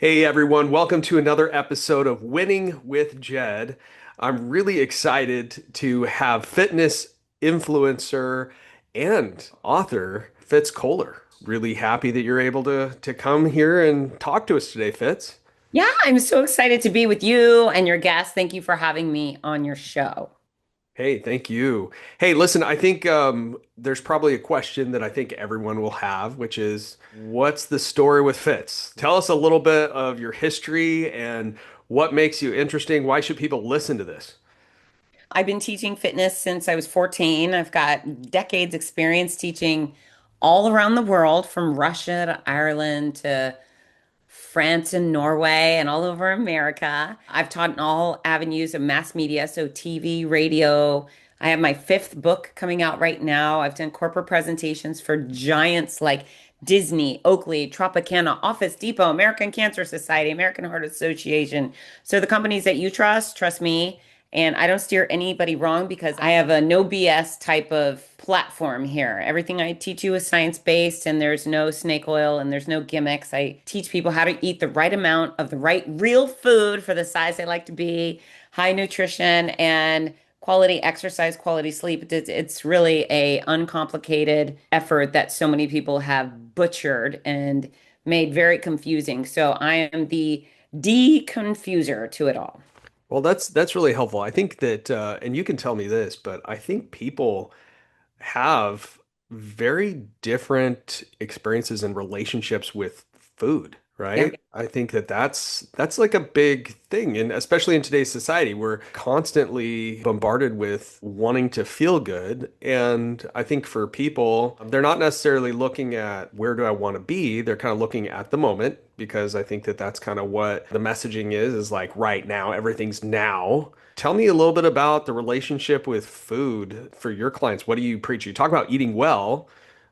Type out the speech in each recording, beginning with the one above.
Hey everyone, welcome to another episode of Winning with Jed. I'm really excited to have fitness influencer and author Fitz Koehler. Really happy that you're able to come here and talk to us today, Fitz. Yeah, I'm so excited to be with you and your guest. Thank you for having me on your show. Hey, thank you. Hey, listen, I think there's probably a question that I think everyone will have, which is, what's the story with Fitz? Tell us a little bit of your history and what makes you interesting. Why should people listen to this? I've been teaching fitness since I was 14. I've got decades experience teaching all around the world, from Russia to Ireland to France and Norway and all over America. I've taught in all avenues of mass media, so TV, radio. I have my fifth book coming out right now. I've done corporate presentations for giants like Disney, Oakley, Tropicana, Office Depot, American Cancer Society, American Heart Association. So the companies that you trust me. And I don't steer anybody wrong because I have a no BS type of platform here. Everything I teach you is science based, and there's no snake oil and there's no gimmicks. I teach people how to eat the right amount of the right real food for the size they like to be, high nutrition and quality exercise, quality sleep. It's really a uncomplicated effort that so many people have butchered and made very confusing. So I am the deconfuser to it all. Well, that's really helpful. I think that, and you can tell me this, but I think people have very different experiences and relationships with food, Yeah. right? I think that that's like a big thing, and especially in today's society, we're constantly bombarded with wanting to feel good. And I think for people, they're not necessarily looking at where do I want to be, they're kind of looking at the moment because I think that that's kind of what the messaging is like right now, everything's now. Tell me a little bit about the relationship with food for your clients. What do you preach? You talk about eating well,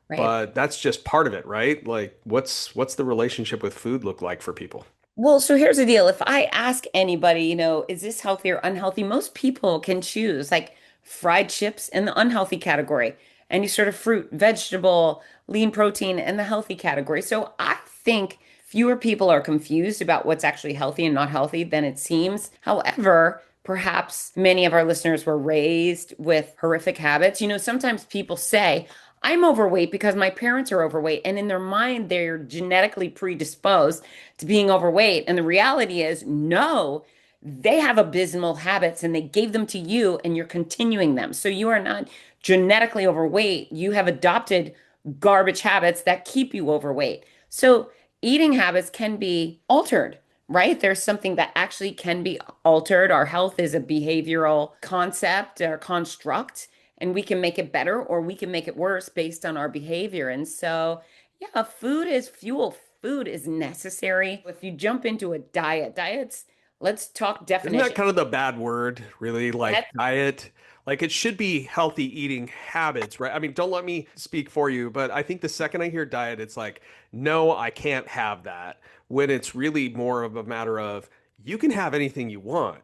Right. but that's just part of it, right? Like what's the relationship with food look like for people? Well, so here's the deal. If I ask anybody, is this healthy or unhealthy? Most people can choose like fried chips in the unhealthy category, any sort of fruit, vegetable, lean protein in the healthy category. So I think fewer people are confused about what's actually healthy and not healthy than it seems. However, perhaps many of our listeners were raised with horrific habits. Sometimes people say, I'm overweight because my parents are overweight. And in their mind, they're genetically predisposed to being overweight. And the reality is, no, they have abysmal habits and they gave them to you and you're continuing them. So you are not genetically overweight. You have adopted garbage habits that keep you overweight. So eating habits can be altered, right? There's something that actually can be altered. Our health is a behavioral concept or construct, and we can make it better or we can make it worse based on our behavior. And so, yeah, food is fuel. Food is necessary. If you jump into a diets, let's talk Isn't that definition. kind of the bad word, really? Like diet? Like it should be healthy eating habits, right? I mean, don't let me speak for you, but I think the second I hear diet, it's like, no, I can't have that. When it's really more of a matter of you can have anything you want.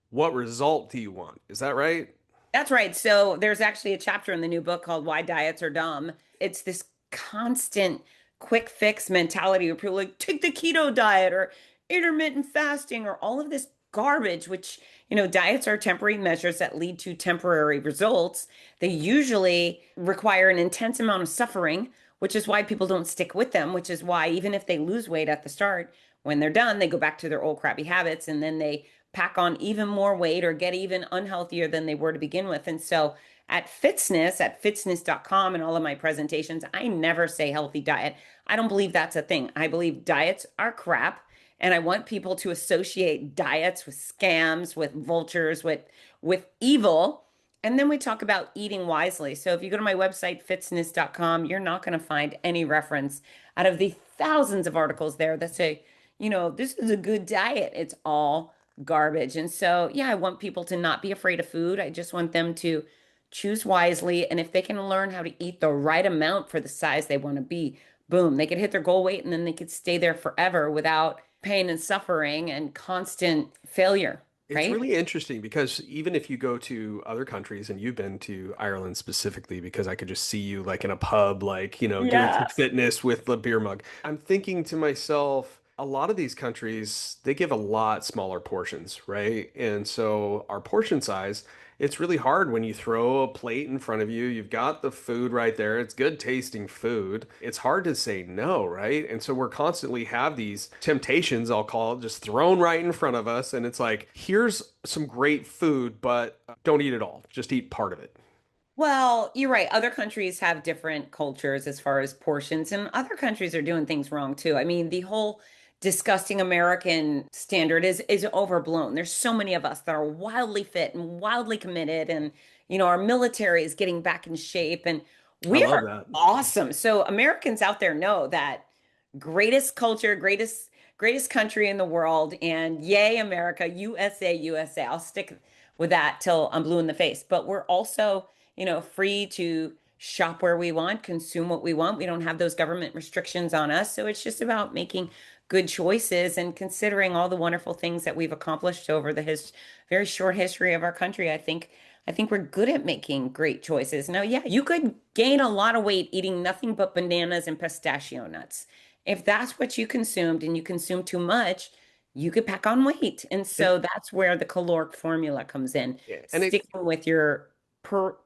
What result do you want? Is that right? That's right. So there's actually a chapter in the new book called Why Diets Are Dumb. It's this constant quick fix mentality where people are like take the keto diet or intermittent fasting or all of this garbage, which, diets are temporary measures that lead to temporary results. They usually require an intense amount of suffering, which is why people don't stick with them, which is why even if they lose weight at the start, when they're done, they go back to their old crappy habits and then they pack on even more weight or get even unhealthier than they were to begin with. And so at fitzness.com and all of my presentations, I never say healthy diet. I don't believe that's a thing. I believe diets are crap. And I want people to associate diets with scams, with vultures, with evil. And then we talk about eating wisely. So if you go to my website, fitzness.com, you're not going to find any reference out of the thousands of articles there that say, this is a good diet. It's all garbage. And so, yeah, I want people to not be afraid of food. I just want them to choose wisely. And if they can learn how to eat the right amount for the size they want to be, boom, they could hit their goal weight and then they could stay there forever without pain and suffering and constant failure, It's right? really interesting because even if you go to other countries, and you've been to Ireland specifically, because I could just see you like in a pub, like, doing Yeah. some fitness with the beer mug. I'm thinking to myself, a lot of these countries, they give a lot smaller portions, right? And so our portion size, it's really hard when you throw a plate in front of you. You've got the food right there. It's good tasting food. It's hard to say no, right? And so we're constantly have these temptations, I'll call it, just thrown right in front of us. And it's like, here's some great food, but don't eat it all. Just eat part of it. Well, you're right. Other countries have different cultures as far as portions, and other countries are doing things wrong too. I mean, the whole disgusting American standard is overblown. There's so many of us that are wildly fit and wildly committed, and our military is getting back in shape, and I we love are that. awesome. So Americans out there know that greatest culture, greatest country in the world, and yay, America, USA, USA. I'll stick with that till I'm blue in the face. But we're also free to shop where we want, consume what we want. We don't have those government restrictions on us. So it's just about making good choices and considering all the wonderful things that we've accomplished over the very short history of our country. I think we're good at making great choices. Now, yeah, you could gain a lot of weight eating nothing but bananas and pistachio nuts. If that's what you consumed and you consume too much, you could pack on weight. And And, so that's where the caloric formula comes in, yeah, and it sticking with your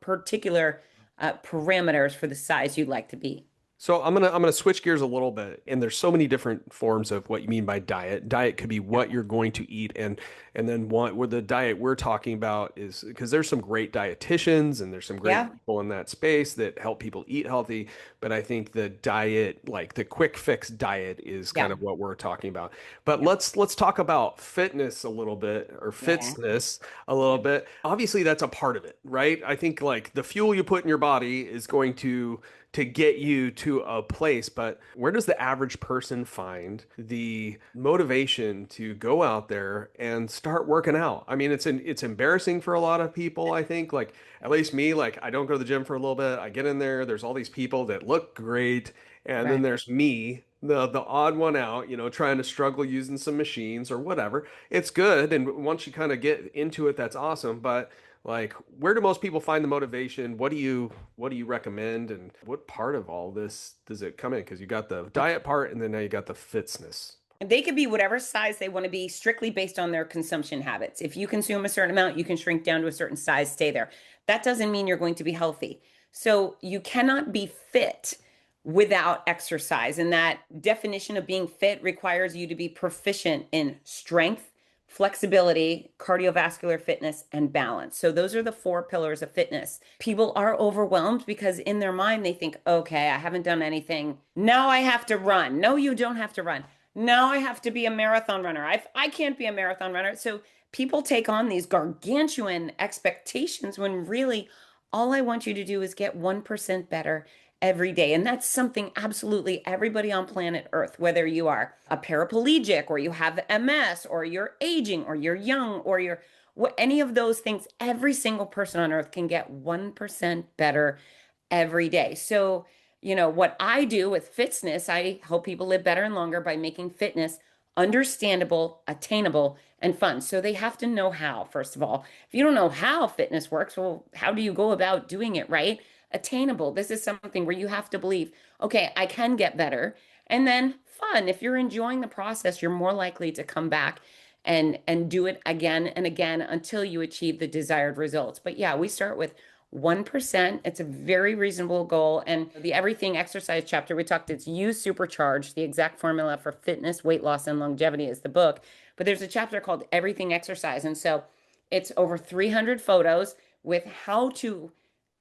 particular parameters for the size you'd like to be. So I'm gonna switch gears a little bit, and there's so many different forms of what you mean by diet. Diet could be Yeah. what you're going to eat, and then what where the diet we're talking about is because there's some great dietitians and there's some great Yeah. people in that space that help people eat healthy. But I think the diet, like the quick fix diet, is kind Yeah. of what we're talking about. But Yeah. let's talk about fitness a little bit or Yeah. fitness a little bit. Obviously, that's a part of it, right? I think like the fuel you put in your body is going to get you to a place, but where does the average person find the motivation to go out there and start working out? I mean, it's embarrassing for a lot of people, I think. Like at least me, like I don't go to the gym for a little bit. I get in there, there's all these people that look great, and then Right. there's me, the odd one out, trying to struggle using some machines or whatever. It's good, and once you kind of get into it, that's awesome, but like, where do most people find the motivation? What do you recommend, and what part of all this does it come in? Because you got the diet part, and then now you got the fitness. And they could be whatever size they want to be, strictly based on their consumption habits. If you consume a certain amount, you can shrink down to a certain size, stay there. That doesn't mean you're going to be healthy. So you cannot be fit without exercise. And that definition of being fit requires you to be proficient in strength, flexibility, cardiovascular fitness, and balance. So those are the four pillars of fitness. People are overwhelmed because in their mind they think, okay, I haven't done anything. Now I have to run. No, you don't have to run. Now I have to be a marathon runner. I can't be a marathon runner. So people take on these gargantuan expectations when really all I want you to do is get 1% better every day. And that's something absolutely everybody on planet Earth, whether you are a paraplegic or you have MS or you're aging or you're young or you're any of those things, every single person on Earth can get 1% better every day. So, what I do with fitness, I help people live better and longer by making fitness understandable, attainable, and fun. So they have to know how, first of all. If you don't know how fitness works, well, how do you go about doing it right? Attainable. This is something where you have to believe, okay, I can get better. And then fun. If you're enjoying the process, you're more likely to come back and do it again and again until you achieve the desired results. But yeah, we start with 1%. It's a very reasonable goal. And the everything exercise chapter, we talked, it's use supercharged. The exact formula for fitness, weight loss, and longevity is the book. But there's a chapter called Everything Exercise. And so it's over 300 photos with how to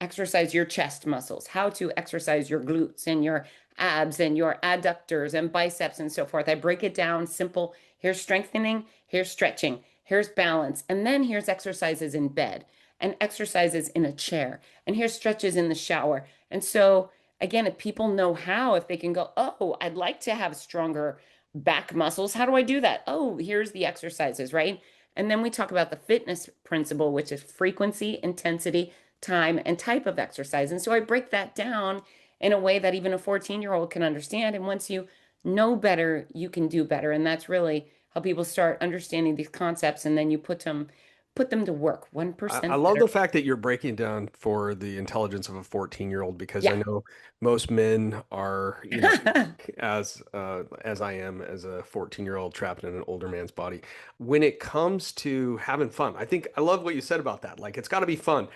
exercise your chest muscles, how to exercise your glutes and your abs and your adductors and biceps and so forth. I break it down simple. Here's strengthening, here's stretching, here's balance, and then here's exercises in bed and exercises in a chair, and here's stretches in the shower. And so, again, if people know how, if they can go, oh, I'd like to have stronger back muscles, how do I do that? Oh, here's the exercises, right? And then we talk about the fitness principle, which is frequency, intensity, time, and type of exercise. And so I break that down in a way that even a 14-year-old can understand. And once you know better, you can do better. And that's really how people start understanding these concepts. And then you put them put them to work. I 1% love better. the fact that you're breaking down for the intelligence of a 14-year-old because I Yeah. know most men are, as I am as a 14-year-old trapped in an older man's body. When it comes to having fun, I think I love what you said about that. Like it's got to be fun.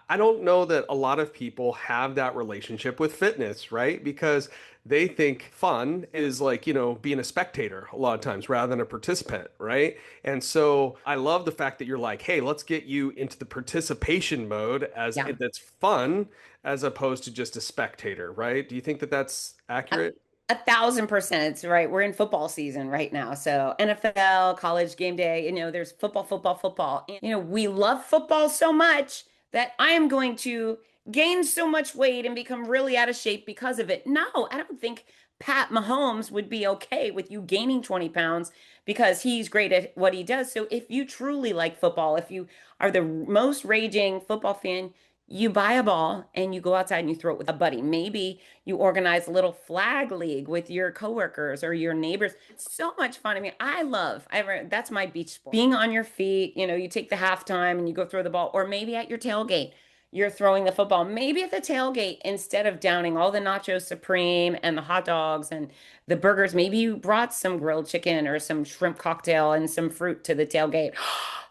I don't know that a lot of people have that relationship with fitness, right? Because they think fun is like, being a spectator a lot of times rather than a participant, right? And so I love the fact that you're like, hey, let's get you into the participation mode as Yeah. that's fun as opposed to just a spectator, right? Do you think that that's A, accurate? 1,000%. It's right. We're in football season right now. So NFL, college game day, there's football, football, football. And, we love football so much that I am going to gain so much weight and become really out of shape because of it. No, I don't think Pat Mahomes would be okay with you gaining 20 pounds because he's great at what he does. So if you truly like football, if you are the most raging football fan, you buy a ball and you go outside and you throw it with a buddy. Maybe you organize a little flag league with your coworkers or your neighbors. It's so much fun. I mean, that's my beach sport. Being on your feet, you take the halftime and you go throw the ball, or maybe at your tailgate, you're throwing the football. Maybe at the tailgate, instead of downing all the nachos supreme and the hot dogs and the burgers, maybe you brought some grilled chicken or some shrimp cocktail and some fruit to the tailgate.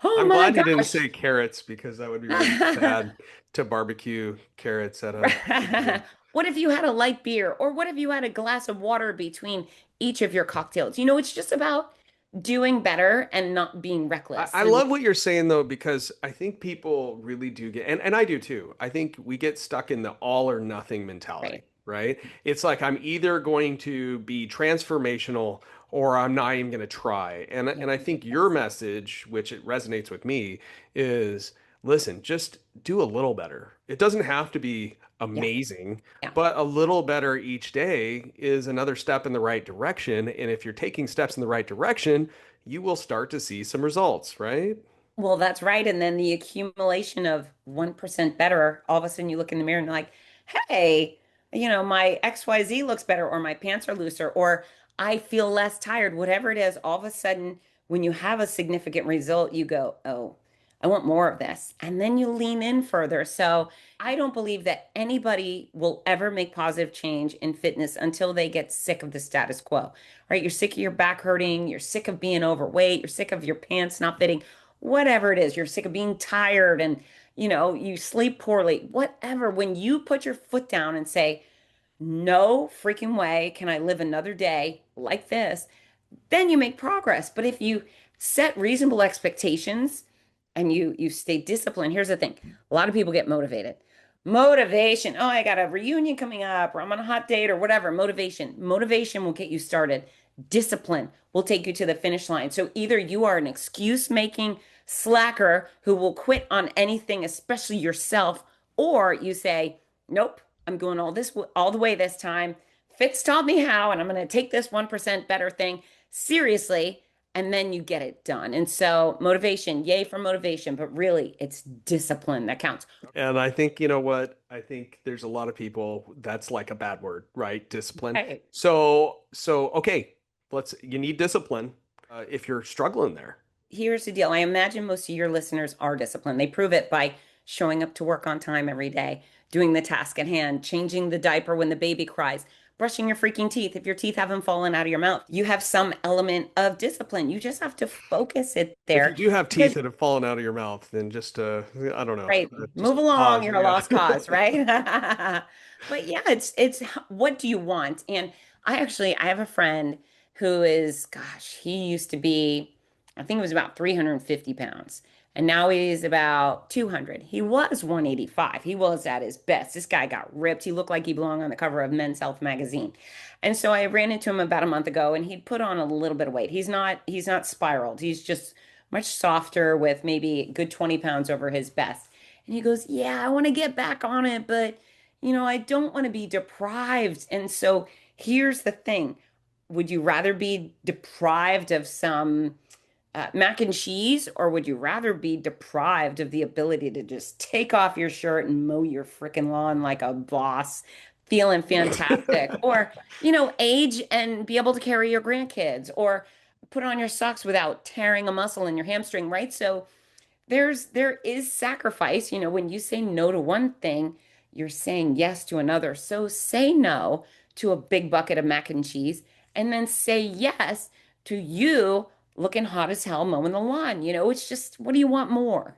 Oh I'm my glad you didn't gosh. say carrots because that would be really sad to barbecue carrots at a football game. What if you had a light beer? Or what if you had a glass of water between each of your cocktails? It's just about doing better and not being reckless. I And love what you're saying though, because I think people really do get, and I do too. I think we get stuck in the all or nothing mentality, right. right? It's like I'm either going to be transformational or I'm not even going to try. And I think your Yes. message, which it resonates with me, is listen, just do a little better. It doesn't have to be Yeah. amazing, Yeah. but a little better each day is another step in the right direction. And if you're taking steps in the right direction, you will start to see some results, right? Well, that's right. And then the accumulation of 1% better, all of a sudden you look in the mirror and you're like, hey, my XYZ looks better, or my pants are looser, or I feel less tired, whatever it is. All of a sudden, when you have a significant result, you go, oh, I want more of this. And then you lean in further. So I don't believe that anybody will ever make positive change in fitness until they get sick of the status quo, right? You're sick of your back hurting. You're sick of being overweight. You're sick of your pants not fitting, whatever it is. You're sick of being tired and you sleep poorly, whatever. When you put your foot down and say, no freaking way can I live another day like this, then you make progress. But if you set reasonable expectations and you stay disciplined, here's the thing. A lot of people get motivated. Motivation. Oh, I got a reunion coming up, or I'm on a hot date, or whatever. Motivation. Motivation will get you started. Discipline will take you to the finish line. So either you are an excuse making slacker who will quit on anything, especially yourself, or you say, nope, I'm going all the way this time. Fitz taught me how, and I'm going to take this 1% better thing seriously, and then you get it done. And so motivation, yay for motivation, but really it's discipline that counts. And I think, you know what? I think there's a lot of people that's like a bad word, right? Discipline. Right. So okay, you need discipline if you're struggling there. Here's the deal. I imagine most of your listeners are disciplined. They prove it by showing up to work on time every day, doing the task at hand, changing the diaper when the baby cries, brushing your freaking teeth if your teeth haven't fallen out of your mouth. You have some element of discipline. You just have to focus it If you there do have teeth because, that have fallen out of your mouth, then just I don't know, right, just move along, pause. you're a Yeah. lost cause, right? But yeah, it's what do you want? And I have a friend who is, gosh, he used to be, I think it was about 350 pounds. And now he's about 200. He was 185. He was at his best. This guy got ripped. He looked like he belonged on the cover of Men's Health magazine. And so I ran into him about a month ago and he'd put on a little bit of weight. He's not spiraled. He's just much softer with maybe a good 20 pounds over his best. And he goes, yeah, I want to get back on it, but I don't want to be deprived. And so here's the thing. Would you rather be deprived of some mac and cheese, or would you rather be deprived of the ability to just take off your shirt and mow your freaking lawn like a boss, feeling fantastic? Or, age and be able to carry your grandkids, or put on your socks without tearing a muscle in your hamstring, right? So there is sacrifice. When you say no to one thing, you're saying yes to another. So say no to a big bucket of mac and cheese and then say yes to you looking hot as hell mowing the lawn. It's just, what do you want more?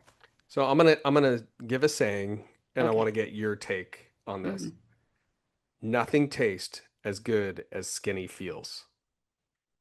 So I'm gonna give a saying, and I want Okay. to get your take on this. Mhm. Nothing tastes as good as skinny feels.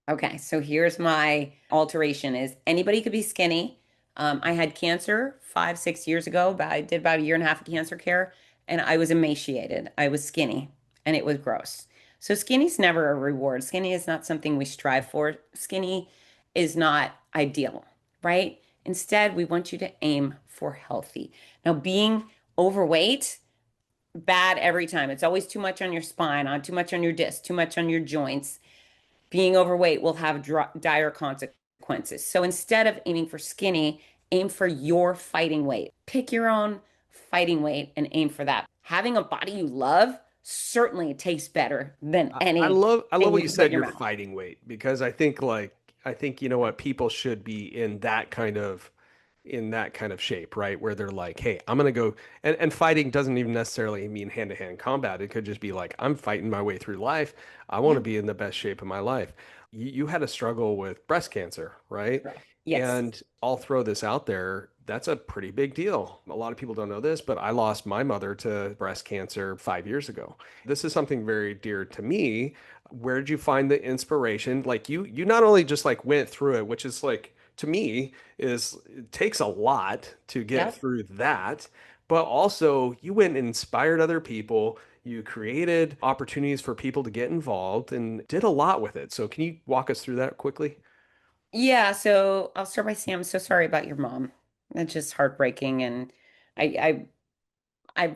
Okay, so here's my alteration is anybody could be skinny. I had cancer 5, 6 years ago, but I did about a year and a half of cancer care, and I was emaciated. I was skinny, and it was gross. So skinny's never a reward. Skinny is not something we strive for. Skinny is not ideal, right? Instead, we want you to aim for healthy. Now, being overweight, bad every time. It's always too much on your spine, on too much on your disc, too much on your joints. Being overweight will have dire consequences. So instead of aiming for skinny, aim for your fighting weight. Pick your own fighting weight and aim for that. Having a body you love certainly tastes better than I love anything what you you can put in said, your you're mouth. fighting weight, because I think you know what, people should be in that kind of shape, right? Where they're like, hey, I'm gonna go, and fighting doesn't even necessarily mean hand-to-hand combat. It could just be like, I'm fighting my way through life. I want to Yeah. be in the best shape of my life. You had a struggle with breast cancer, right? Right. Yes. And I'll throw this out there. That's a pretty big deal. A lot of people don't know this, but I lost my mother to breast cancer 5 years ago. This is something very dear to me. Where did you find the inspiration? Like you not only just like went through it, which is like to me is it takes a lot to get Yep. through that, but also you went and inspired other people. You created opportunities for people to get involved and did a lot with it. So can you walk us through that quickly? Yeah, so I'll start by saying I'm so sorry about your mom. That's just heartbreaking, and I I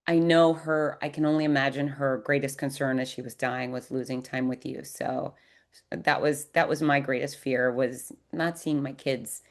I know her. I can only imagine her greatest concern as she was dying was losing time with you. So that was my greatest fear was not seeing my kids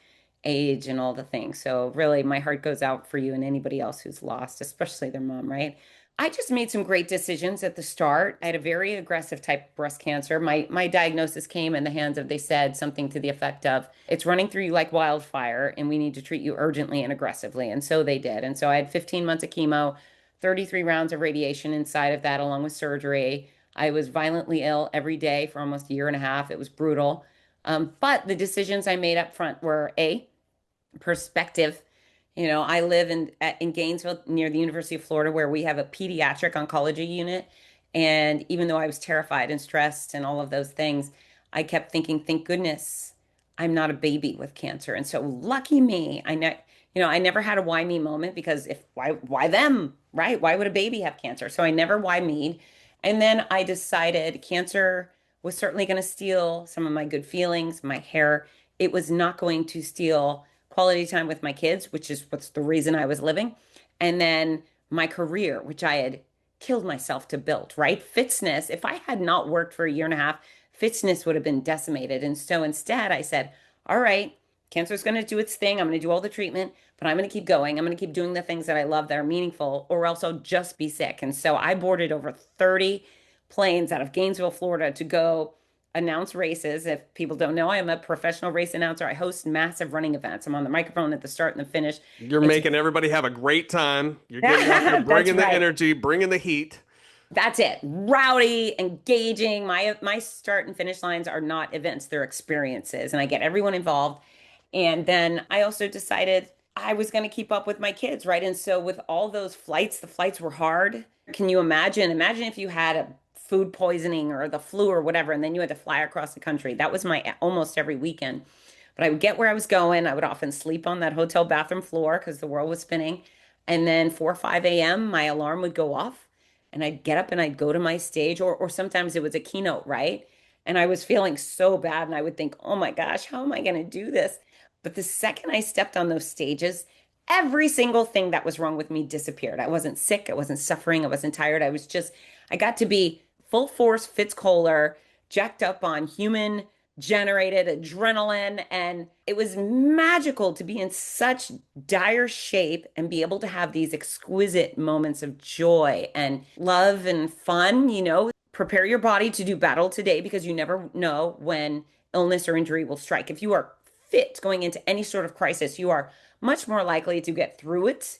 age and all the things. So really my heart goes out for you and anybody else who's lost, especially their mom, right? I just made some great decisions at the start. I had a very aggressive type of breast cancer. My diagnosis came in the hands of they said something to the effect of it's running through you like wildfire and we need to treat you urgently and aggressively. And so they did. And so I had 15 months of chemo, 33 rounds of radiation inside of that along with surgery. I was violently ill every day for almost a year and a half. It was brutal. But the decisions I made up front were A, perspective. I live in Gainesville near the University of Florida where we have a pediatric oncology unit. And even though I was terrified and stressed and all of those things, I kept thinking, thank goodness I'm not a baby with cancer. And so lucky me, I never had a why me moment because if why them, right? Why would a baby have cancer? So I never why me. And then I decided cancer was certainly going to steal some of my good feelings, my hair. It was not going to steal quality time with my kids, which is what's the reason I was living. And then my career, which I had killed myself to build, right? Fitness, if I had not worked for a year and a half, fitness would have been decimated. And so instead, I said, all right, cancer is going to do its thing. I'm going to do all the treatment, but I'm going to keep going. I'm going to keep doing the things that I love that are meaningful, or else I'll just be sick. And so I boarded over 30 planes out of Gainesville, Florida to go announce races. If people don't know, I am a professional race announcer. I host massive running events. I'm on the microphone at the start and the finish. You're It's making everybody have a great time. You're getting out there, that's bringing the right. energy, bringing the heat. That's it. Rowdy, engaging. My start and finish lines are not events, they're experiences, and I get everyone involved. And then I also decided I was going to keep up with my kids, right? And so with all those flights, the flights were hard. Can you imagine? Imagine if you had a food poisoning or the flu or whatever, and then you had to fly across the country. That was my almost every weekend. But I would get where I was going. I would often sleep on that hotel bathroom floor because the world was spinning. And then 4 or 5 a.m., my alarm would go off and I'd get up and I'd go to my stage, or sometimes it was a keynote, right? And I was feeling so bad and I would think, oh my gosh, how am I going to do this? But the second I stepped on those stages, every single thing that was wrong with me disappeared. I wasn't sick, I wasn't suffering, I wasn't tired. I got to be full force Fitz Koehler, jacked up on human generated adrenaline. And it was magical to be in such dire shape and be able to have these exquisite moments of joy and love and fun. Prepare your body to do battle today because you never know when illness or injury will strike. If you are fit going into any sort of crisis, you are much more likely to get through it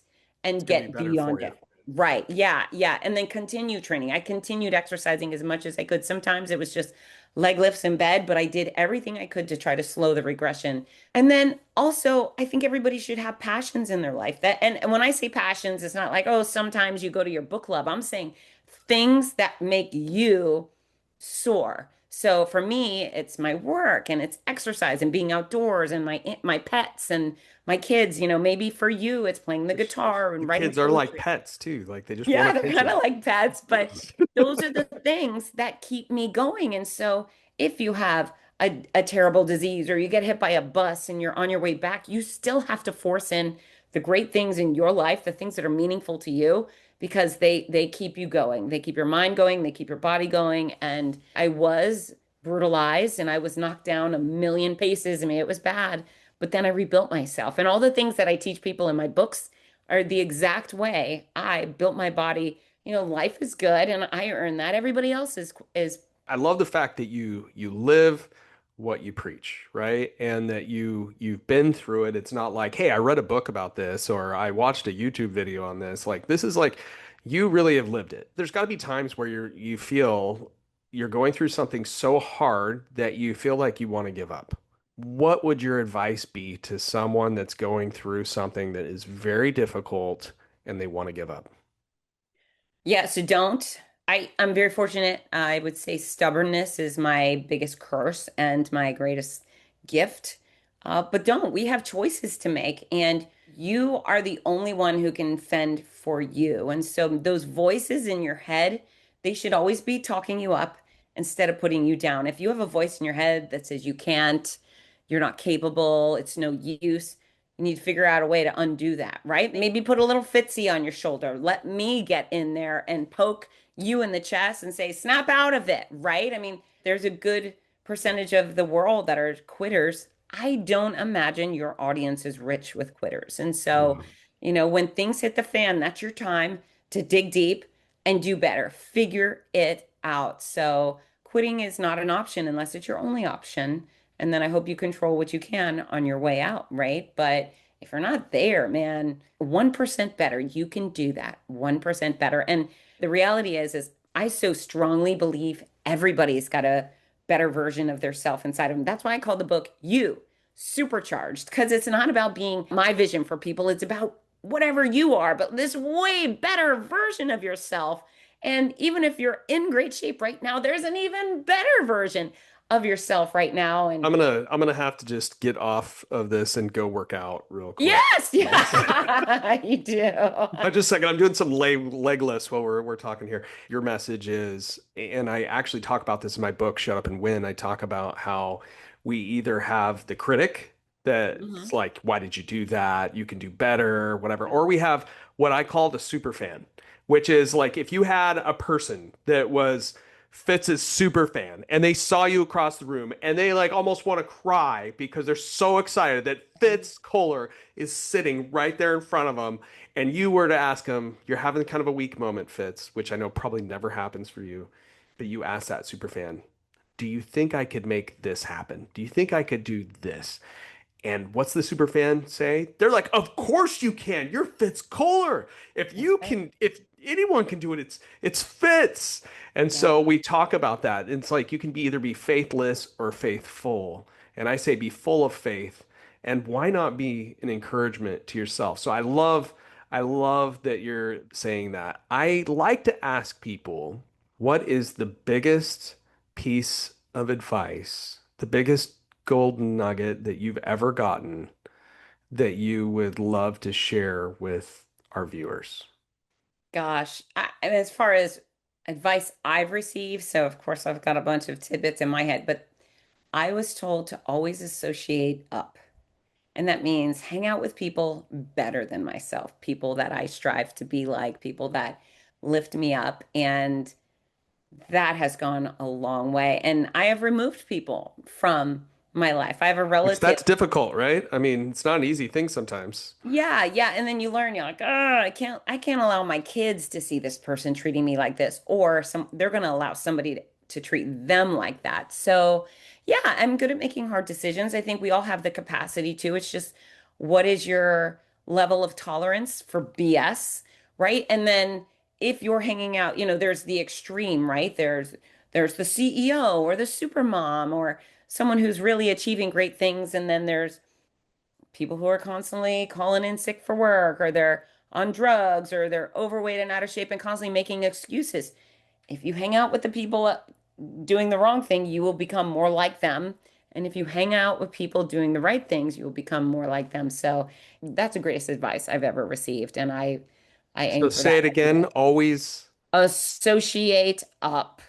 It's and going to be get better for beyond you. it. Right. Yeah. Yeah. And then continue training. I continued exercising as much as I could. Sometimes it was just leg lifts in bed, but I did everything I could to try to slow the regression. And then also, I think everybody should have passions in their life. And when I say passions, it's not like, oh, sometimes you go to your book club. I'm saying things that make you soar. So for me, it's my work and it's exercise and being outdoors and my pets and my kids. Maybe for you, it's playing the Your, guitar your and writing kids are like poetry. pets too. Like they just want Yeah, they're kind attention. of like pets, but those are the things that keep me going. And so if you have a terrible disease or you get hit by a bus and you're on your way back, you still have to force in the great things in your life, the things that are meaningful to you, because they keep you going. They keep your mind going, they keep your body going. And I was brutalized and I was knocked down a million paces. I mean, it was bad, but then I rebuilt myself. And all the things that I teach people in my books are the exact way I built my body. Life is good and I earn that. Everybody else is I love the fact that you live what you preach, right? And that you've been through it. It's not like, hey, I read a book about this or I watched a YouTube video on this. Like this is like you really have lived it. There's got to be times where you feel you're going through something so hard that you feel like you want to give up. What would your advice be to someone that's going through something that is very difficult and they want to give up? Yeah, so don't. I'm very fortunate. I would say stubbornness is my biggest curse and my greatest gift. But don't. We have choices to make, and you are the only one who can fend for you. And so those voices in your head, they should always be talking you up instead of putting you down. If you have a voice in your head that says you can't, you're not capable, it's no use, you need to figure out a way to undo that, right? Maybe put a little Fitzy on your shoulder. Let me get in there and poke you in the chest and say, snap out of it, right? I mean, there's a good percentage of the world that are quitters. I don't imagine your audience is rich with quitters. And so, Mm. when things hit the fan, that's your time to dig deep and do better. Figure it out. So, quitting is not an option unless it's your only option. And then I hope you control what you can on your way out, right? But if you're not there, man, 1% better, you can do that. 1% better. And the reality is I so strongly believe everybody's got a better version of their self inside of them. That's why I call the book You Supercharged, because it's not about being my vision for people. It's about whatever you are, but this way better version of yourself. And even if you're in great shape right now, there's an even better version of yourself right now. And I'm gonna have to just get off of this and go work out real quick. yes, yeah, you do. But just a second, I'm doing some leg lifts while we're talking here. Your message is, and I actually talk about this in my book, Shut Up and Win. I talk about how we either have the critic that's Mhm. like, why did you do that? You can do better, whatever. Or we have what I call the super fan, which is like if you had a person that was Fitz's super fan and they saw you across the room and they like almost want to cry because they're so excited that Fitz Koehler is sitting right there in front of them and you were to ask him, you're having kind of a weak moment, Fitz, which I know probably never happens for you, but you ask that super fan, do you think I could make this happen? Do you think I could do this? And what's the super fan say? They're like, "Of course you can. You're Fitz Koehler. If That's you right. can, if anyone can do it, it's Fitz." And Yeah. so we talk about that. It's like you can either be faithless or faithful. And I say be full of faith. And why not be an encouragement to yourself? So I love that you're saying that. I like to ask people, what is the biggest piece of advice, the biggest golden nugget that you've ever gotten that you would love to share with our viewers? Gosh, and as far as advice I've received, so of course I've got a bunch of tidbits in my head, but I was told to always associate up. And that means hang out with people better than myself, people that I strive to be like, people that lift me up. And that has gone a long way. And I have removed people from my life. I have a Which relative. that's difficult, right? I mean, it's not an easy thing sometimes. Yeah, yeah. And then you learn, you're like, oh, I can't allow my kids to see this person treating me like this, or they're gonna allow somebody to treat them like that. So Yeah, I'm good at making hard decisions. I think we all have the capacity to. It's just what is your level of tolerance for BS, right? And then if you're hanging out, there's the extreme, right? There's the CEO or the super mom or someone who's really achieving great things, and then there's people who are constantly calling in sick for work, or they're on drugs, or they're overweight and out of shape and constantly making excuses. If you hang out with the people doing the wrong thing, you will become more like them. And if you hang out with people doing the right things, you will become more like them. So that's the greatest advice I've ever received. And I So aim for say that it every again, day. always, Associate up.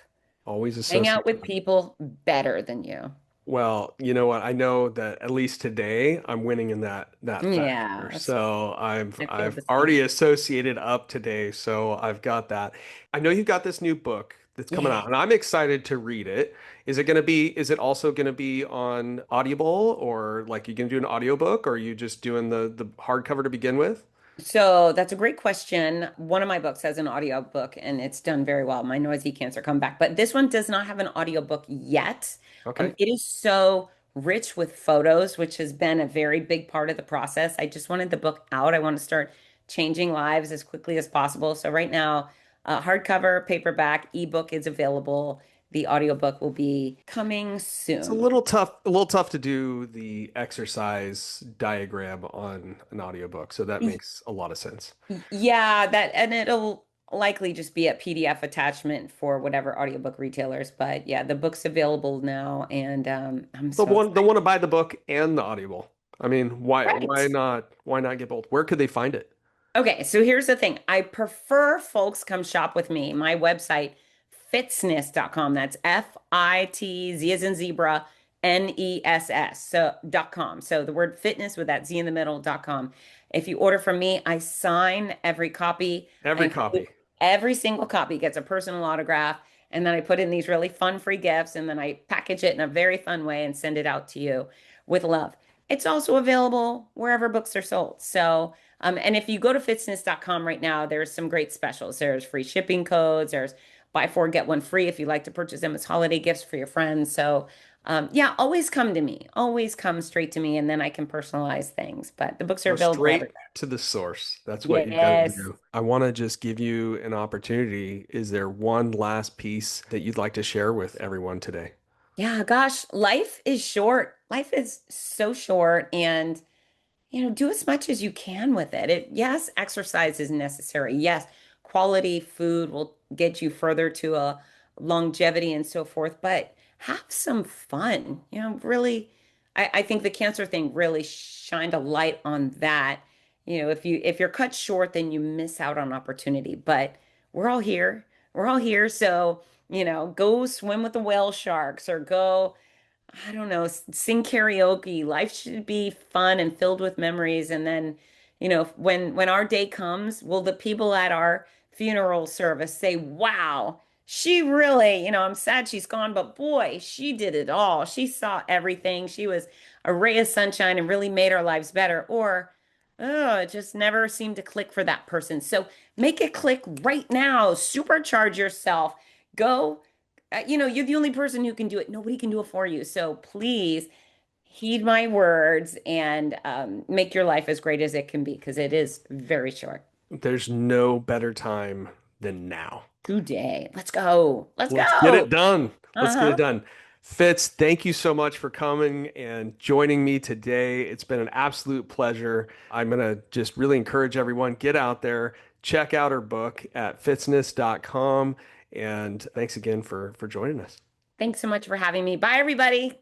always Hang out associate. with people better than you. Well, you know what? I know that at least today I'm winning in that factor. Yeah, So I've I feel I've the already same. associated up today, so I've got that. I know you've got this new book that's coming Yeah. out, and I'm excited to read it. Is it also going to be on Audible, or like you going to do an audiobook, or are you just doing the hardcover to begin with? So that's a great question. One of my books has an audio book and it's done very well. My Noisy Cancer Comeback. But this one does not have an audio book yet. Okay. It is so rich with photos, which has been a very big part of the process. I just wanted the book out. I want to start changing lives as quickly as possible. So right now, hardcover, paperback, ebook is available. The audiobook will be coming It's soon. a little tough to do the exercise diagram on an audiobook, so that makes a lot of sense. Yeah, that and it'll likely just be a PDF attachment for whatever audiobook retailers. But yeah, the book's available now and I'm so They'll excited. want to buy the book and the audible. I mean, Right. why not get both? Where could they find it? Okay, so here's the thing. I prefer folks come shop with me. My website, fitzness.com. That's Fitz as in zebra, NESS. So .com. So the word fitness with that Z in the middle.com. If you order from me, I sign every copy. I Every include copy. every single copy gets a personal autograph. And then I put in these really fun free gifts and then I package it in a very fun way and send it out to you with love. It's also available wherever books are sold. So and if you go to fitzness.com right now, there's some great specials. There's free shipping codes. There's buy four, get one free if you like to purchase them as holiday gifts for your friends. So, yeah, always come to me. Always come straight to me, and then I can personalize things. But the books are Go available straight everywhere. to the source. That's what you've got to Yes. do. I want to just give you an opportunity. Is there one last piece that you'd like to share with everyone today? Yeah, gosh, life is short. Life is so short, and do as much as you can with it. Yes, exercise is necessary. Yes, quality food will get you further to a longevity and so forth, but have some fun. Really, I think the cancer thing really shined a light on that. If you're cut short, then you miss out on opportunity. But we're all here. We're all here. So, go swim with the whale sharks or go I don't know, sing karaoke. Life should be fun and filled with memories. And then, when our day comes, will the people at our funeral service say, "Wow, she really, I'm sad she's gone, but boy, she did it all. She saw everything. She was a ray of sunshine and really made our lives better." Or, oh, it just never seemed to click for that person. So make it click right now. Supercharge yourself. Go you're the only person who can do it. Nobody can do it for you. So please heed my words and make your life as great as it can be because it is very short. There's no better time than now. Today. Let's go. Let's Let's get go. it done. Let's get Uh-huh. it done. Fitz, thank you so much for coming and joining me today. It's been an absolute pleasure. I'm going to just really encourage everyone, get out there, check out her book at fitzness.com. And thanks again for joining us. Thanks so much for having me. Bye, everybody.